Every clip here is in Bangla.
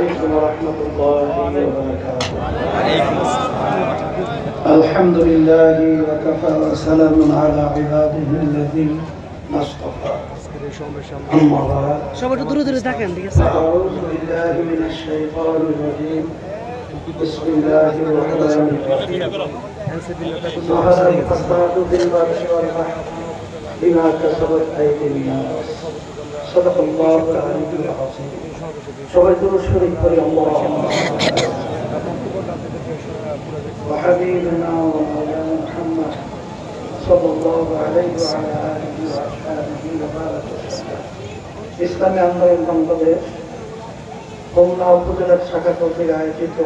عليكم ورحمة الله وبركاته. الحمد لله وكفى وسلام على عباده الذين اصطفى. أما بعد أعوذ بالله من الشيطان الرجيم. بسم الله الرحمن الرحيم. ظهر الفساد في البر والبحر بما كسبت أيدي الناس. صدق الله العلي العظيم. সবাই দুরূদ শরীফ পড়ি আল্লাহুম্মা ওয়া হাবিবনা ওয়া মাওলানা মুহাম্মদ সাল্লাল্লাহু আলাইহি ওয়া আলা আলিহি ওয়া আসহাবিহি ওয়া বারাকা। ইসলামী আন্দোলন বাংলাদেশ হোমনা উপজেলা শাখা কর্তৃক আয়োজিত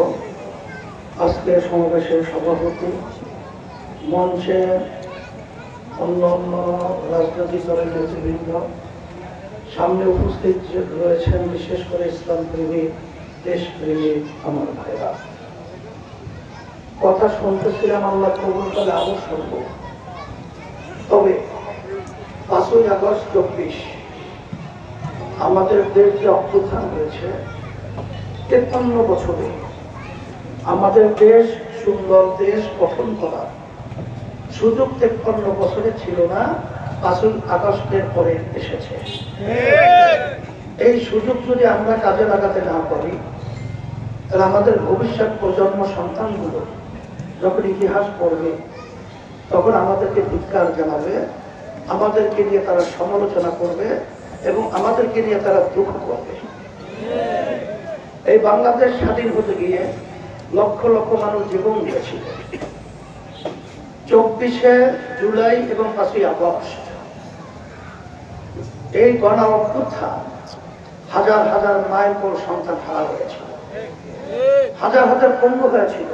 আজকের সমাবেশের সভাপতি, মঞ্চে অন্যান্য রাজনৈতিক দলের নেতৃবৃন্দ, সামনে উপস্থিত রয়েছেন বিশেষ করে ইসলাম প্রেমিক, দেশপ্রেমী আমার ভাইরা, কথা শুনতেছিলাম, আল্লাহ কবুল করলে আরো শুনব। তবে 5ই আগস্ট 24 আমাদের দেশ যে অভ্যুত্থান হয়েছে, 53 বছরে আমাদের দেশ সুন্দর দেশ গঠন করার সুযোগ 53 বছরে ছিল না, 5ই আগস্টের পরে এসেছে। এই সুযোগ যদি আমরা কাজে লাগাতে না পারি, তাহলে আমাদের ভবিষ্যৎ প্রজন্ম সন্তানগুলো যখন ইতিহাস পড়বে, তখন আমাদেরকে ধিক্কার জানাবে, আমাদেরকে নিয়ে তারা সমালোচনা করবে এবং আমাদেরকে নিয়ে তারা দুঃখ করবে। এই বাংলাদেশ স্বাধীন হতে গিয়ে লক্ষ লক্ষ মানুষ জীবন দিয়েছিল। 24শে জুলাই এবং 5ই আগস্ট এই গণ অভ্যুত্থান হাজার হাজার মায়ের পর সন্তান হারা হয়েছিল, হাজার হাজার পণ্য হয়েছিল।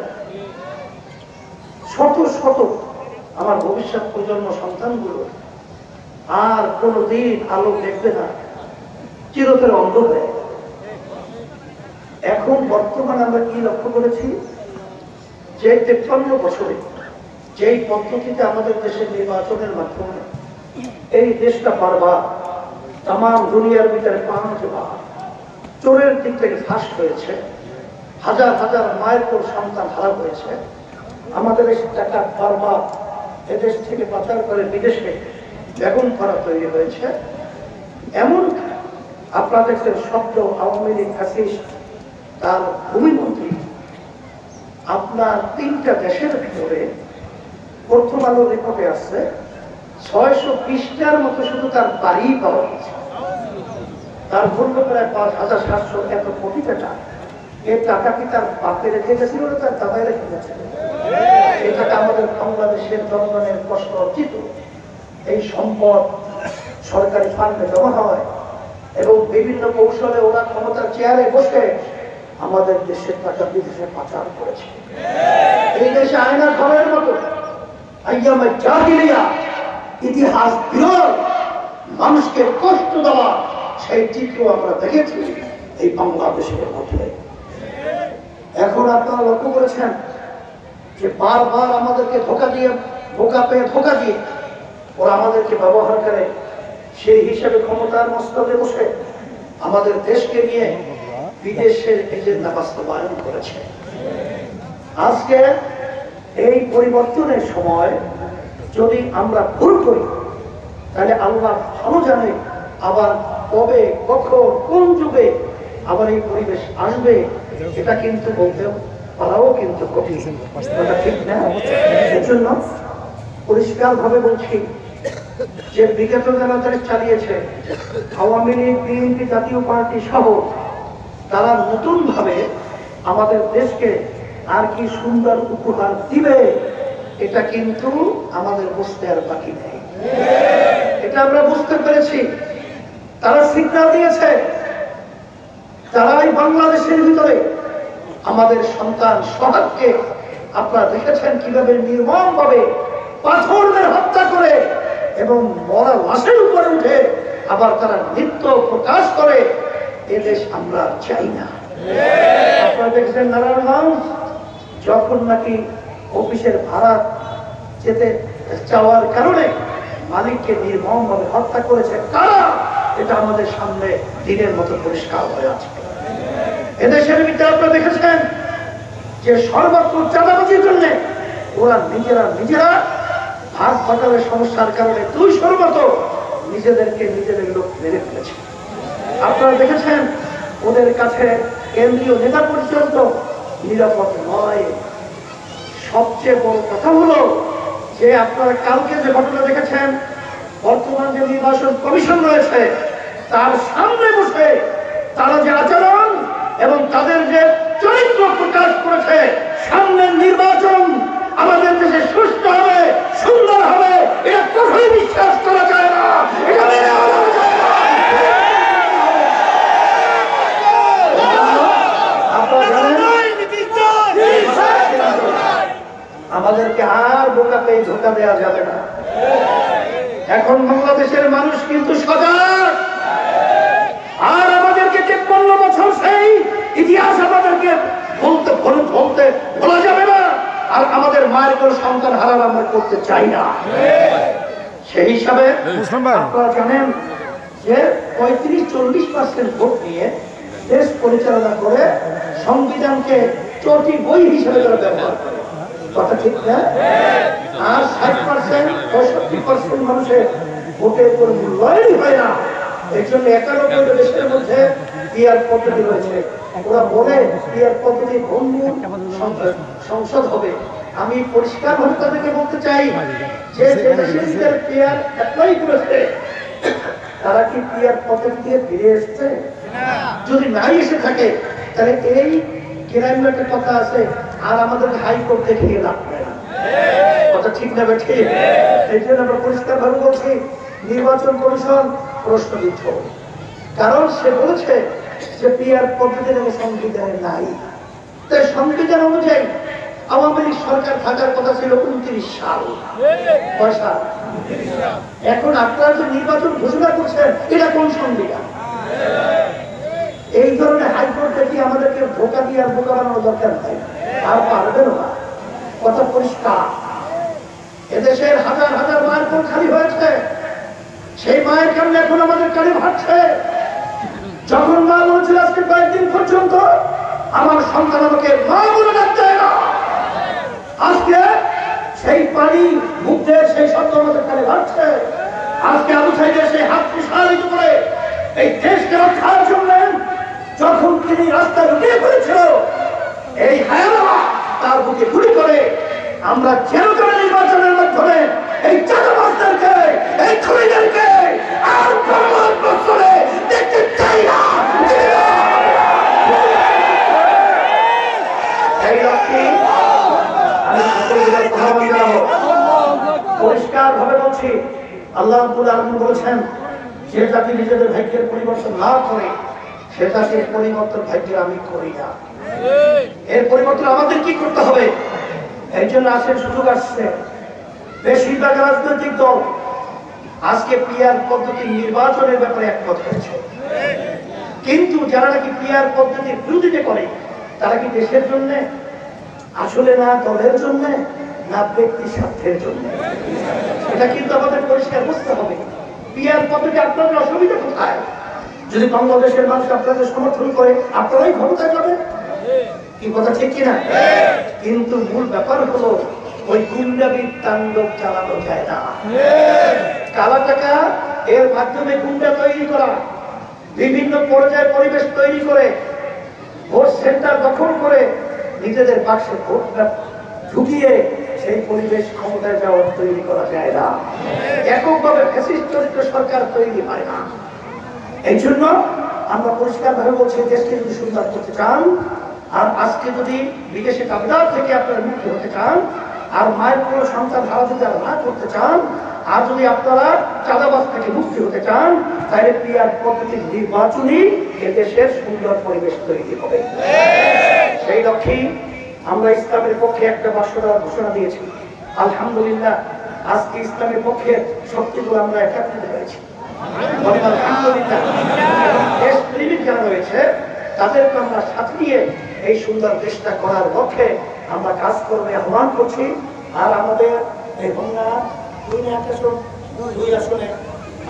শত শত আমার ভবিষ্যৎ প্রজন্ম সন্তানগুলো আর কোনদিন আলো দেখবে না, চিরতরে অন্ধ হয়ে। এখন বর্তমানে আমরা কি লক্ষ্য করেছি, যে 53 বছরে যেই পদ্ধতিতে আমাদের দেশের নির্বাচনের মাধ্যমে এই দেশটা বারবার তাম দুনিয়ার ভিতরে 5 বার চোরের দিক থেকে ফাঁস হয়েছে, হাজার হাজার মায়ের পর সন্তান হারা হয়েছে, আমাদের এই টাকা বারবার এদেশ থেকে পাচার করে বিদেশে বেগম করা তৈরি হয়েছে। এমন আপনারা দেখছেন শব্দ আওয়ামী লীগ ফ্যাসিস্ট তার ভূমিমন্ত্রী আপনার 3টা দেশের ভিতরে প্রথম আলোর রিপোর্টে আসছে 620টার মতো শুধু তার বাড়ি পাওয়া গেছে। তার মূল্য প্রায় 5,700 এত কোটি টাকা। এই টাকা কি তার বাপে রেখে গেছিল না তার দাদাই রেখে গেছিল? এই টাকা আমাদের বাংলাদেশের জনগণের কষ্ট অর্জিত। এই সম্পদ সরকারি ফান্ডে জমা হয় এবং বিভিন্ন কৌশলে ওরা ক্ষমতার চেয়ারে বসে আমাদের দেশের টাকা বিদেশে পাচার করেছে। এই দেশে আয়না ঘরের মতো ইতিহাস বিরল মানুষকে কষ্ট দেওয়া সেই চিত্র আমরা দেখেছি এই বাংলাদেশের মধ্যে। এখন আপনারা লক্ষ্য করেছেন যে বারবার আমাদেরকে ধোঁকা দিয়ে, বোকা পেয়ে ধোঁকা দিয়ে ওরা আমাদেরকে ব্যবহার করে। সেই হিসেবে ক্ষমতার মস্তকে বসে আমাদের দেশকে নিয়ে বিদেশের এজেন্ডা বাস্তবায়ন করেছে। আজকে এই পরিবর্তনের সময় যদি আমরা ভুল করি, তাহলে আল্লাহ ভালো জানে আবার কবে, কখন, কোন যুগে আবার এই পরিবেশ আসবে, এটা কিন্তু বলতে পারাও কিন্তু কঠিন, ঠিক না? এজন্য পরিষ্কার ভাবে বলছি যে বিগত যারা চালিয়েছে আওয়ামী লীগ, বিএনপি, জাতীয় পার্টি সহ, তারা নতুন ভাবে আমাদের দেশকে আর কি সুন্দর উপহার দিবে, এটা কিন্তু আমাদের বুঝতে আর বাকি নেই। এটা আমরা বুঝতে পেরেছি। তারা সিগন্যাল দিয়েছে, তারাই বাংলাদেশের ভিতরে আমাদের সন্তান সহায়কে আপনারা দেখেছেন কিভাবে নির্মম ভাবে পাথর মেরে হত্যা করে এবং মরা লাশের উপরে উঠে আবার তারা নৃত্য প্রকাশ করে। এদেশ আমরা চাই না। আপনারা দেখছেন নারায়ণগঞ্জ যখন নাকি অফিসের ভাড়া যেতে চাওয়ার কারণে মালিককে নির্মম ভাবে হত্যা করেছে কারা, এটা আমাদের সামনে দিনের মতো পরিষ্কার হয়ে আছে। এদেশের ভিতরে আপনারা দেখেছেন যে সর্বত্র চাঁদাবাজির জন্য ওরা নিজেরা ভাগ বাটারের সমস্যার কারণে দুই সর্বত নিজেদের লোক মেরে ফেলেছে। আপনারা দেখেছেন ওদের কাছে কেন্দ্রীয় নেতা পর্যন্ত নিরাপদ নয়। সবচেয়ে বড় কথা হলো যে আপনারা কালকে যে ঘটনা দেখেছেন, বর্তমান যে নির্বাচন কমিশন রয়েছে তার সামনে বসে তারা যে আচরণ এবং তাদের যে চরিত্র প্রকাশ করেছে, সামনের নির্বাচন আমাদের দেশে সুস্থ হবে, সুন্দর হবে, এটা কখনোই বিশ্বাস করা যায় না, এটা মেনে নেওয়া যায় না। আমাদেরকে আর বোকাতে ধোঁকা দেওয়া যাবে না। এখন বাংলাদেশের মানুষ কিন্তু সজাগ, আর আমাদেরকে 53 বছর সেই ইতিহাস আমাদেরকে বলতে বলা যাবে না। আর আমাদের মায়ের কোন সন্তান হারান আমরা করতে চাই না। সেই হিসাবে আপনারা জানেন যে 35-40% ভোট নিয়ে দেশ পরিচালনা করে সংবিধানকে চটি বই হিসেবে তারা ব্যবহার করে, কথা ঠিক না? আর 60-65% মানুষের ভোটের কোন মূল্যায়নই হয় না। এই জন্য 91 দেশের মধ্যে পিআর পদ্ধতি রয়েছে। ওরা বলে পিআর পদ্ধতি সংসদ হবে। আমি পরিষ্কার ভাবে তাদেরকে বলতে চাই যে দেশের পিআর অ্যাপ্লাই করেছে তারা কি পিআর পদ্ধতি দিয়ে ফিরে এসছে? যদি নাই এসে থাকে তাহলে এই ক্রাইমের কথা আছে, আর আমাদের হাইকোর্ট দেখিয়ে লাভ হয় না, কথা ঠিক না? ঠিক। এই জন্য আমরা পরিষ্কার ভাবে বলছি নির্বাচন কমিশন প্রশ্নবিদ্ধ, কারণ সে বলেছে যে পিআর পদ্ধতি সংবিধানে নাই। তাই সংবিধান অনুযায়ী আওয়ামী লীগ সরকার থাকার কথা ছিল 29 সাল। এখন আপনারা যে নির্বাচন ঘোষণা করছেন এটা কোন সংবিধান? এই ধরনের হাইকোর্ট দেখি আমাদেরকে ধোকা দিয়ে আর বোকা বানানোর দরকার নাই, আর পারবেন না, কথা পরিষ্কার। এদেশের হাজার হাজার মায়ের কোন খালি হয়েছে, সেই মায়ের কারণে এখন আমাদের কানে ভাবছে। যখন মা বলছিল আজকে কয়েকদিন পর্যন্ত আমার সন্তান আমাকে মা বলে ডাকতে না, আজকে সেই পানি মুখে সেই শব্দ আমাদের কানে ভাবছে। আজকে আবু সাইদের সেই হাত প্রসারিত করে এই দেশকে রক্ষার জন্য যখন তিনি রাস্তায় লুকিয়ে পড়েছিল, এই হায়ানা তার বুকে গুলি করে আমরা যেন করে নির্বাচনের মাধ্যমে এই চাঁদাবাজদেরকে, এই খুনিদেরকে আর বছরে দেখতে চাই না। এই লক্ষ্যে আমি পরিষ্কার ভাবে বলছি, আল্লাহ রাব্বুল আলামিন বলেছেন যে জাতি নিজেদের ভাগ্যের পরিবর্তন না করে সে জাতির পরিবর্তন ভাগ্যে আমি করি না। এর পরিবর্তন আমাদের কি করতে হবে? এই জন্য আসেন সুযোগ আসছে, বেশিরভাগ রাজনৈতিক দল আজকে পিআর পদ্ধতির নির্বাচনের ব্যাপারে একমত হয়েছে, কিন্তু যারা নাকি পিআর পদ্ধতির বিরোধিতা করে তারা কি দেশের জন্য? আসলে না দলের জন্য, না ব্যক্তি স্বার্থের জন্য। এটা কিন্তু আমাদের পরিষ্কার বুঝতে হবে। পিআর পদ্ধতি আপনাদের অসুবিধা কোথায়? যদি বাংলাদেশের মানুষ আপনাদের সমর্থন করে আপনারাই ক্ষমতায় যাবেন, কি কথা ঠিক কিনা? কিন্তু মূল ব্যাপার হলো ওই গুন্ডাবির তাণ্ডব চালানো যায় না। কালা টাকা এর মাধ্যমে গুন্ডা তৈরি করা, বিভিন্ন পর্যায়ে পরিবেশ তৈরি করে ভোট সেন্টার দখল করে নিজেদের বাক্সে ভোটটা ঢুকিয়ে সেই পরিবেশ ক্ষমতায় যাওয়ার তৈরি করা যায় না। এককভাবে ফ্যাসিস্ট চরিত্র সরকার তৈরি হয় না। এই জন্য আমরা পরিষ্কার ভাবে বলছি, দেশকে যদি সুন্দর করতে চান, আর আজকে যদি বিদেশে কাবিদার থেকে আপনারা মুক্তি হতে চান, আর মায়ের কোনো সন্তান হারা যদি না করতে চান, আর যদি আপনারা চাঁদাবাজ থেকে মুক্তি হতে চান, তাহলে পিআর পদ্ধতির নির্বাচনই এদেশের সুন্দর পরিবেশ তৈরি হবে। সেই লক্ষ্যে আমরা ইসলামের পক্ষে একটা বাসনার ঘোষণা দিয়েছি। আলহামদুলিল্লাহ আজকে ইসলামের পক্ষে শক্তিগুলো আমরা একত্রিত হয়েছি। আলহামদুলিল্লাহ দেশ প্রেমিক যারা রয়েছে তাদেরকে আমরা সাথে নিয়ে এই সুন্দর দেশটা করার লক্ষ্যে আমরা কাজ করবে আহ্বান করছি। আর আমাদের এই বন্যা দুই আসনে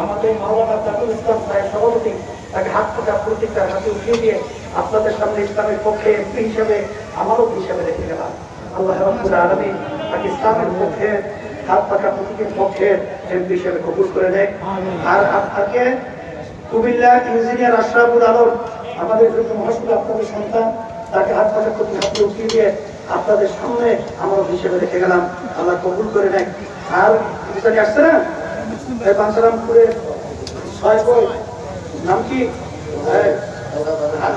আমাদের মাওলানা তাজুল ইসলাম সাহেব সভাপতি তাকে হাত ফোটা প্রতীকটা হাতে উঠিয়ে দিয়ে আপনাদের সামনে ইসলামের পক্ষে এমপি হিসেবে আমারও হিসেবে রেখে গেলাম। আল্লাহ রাব্বুল আলামিন তাকে ইসলামের পক্ষে হাত পাকা প্রতীকের পক্ষে এমপি হিসেবে কবুল করে নেয়। আর আপনাকে কুমিল্লা ইঞ্জিনিয়ার আশরাফুল আলম আমাদের মহাসুল আপনাদের সন্তান, তাকে হাত পাকা প্রতীক হাতে উঠিয়ে দিয়ে আপনাদের সামনে আমার হিসেবে রেখে গেলাম। আল্লাহ কবুল করে নেয়। আর জানি আসছে না এই বাঞ্ছারামপুরের 6 বই নাম কি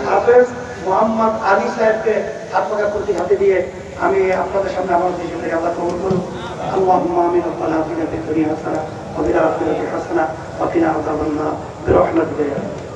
হাফেজ মোহাম্মদ আলী সাহেবকে হাত পাকা প্রতীক হাতে দিয়ে আমি আপনাদের সামনে আমার হিসেবে আল্লাহ কবুল করুন। اللهم آمين ربنا آتنا في الدنيا حسنة وفي الآخرة حسنة وقنا عذاب النار برحمتك يا رب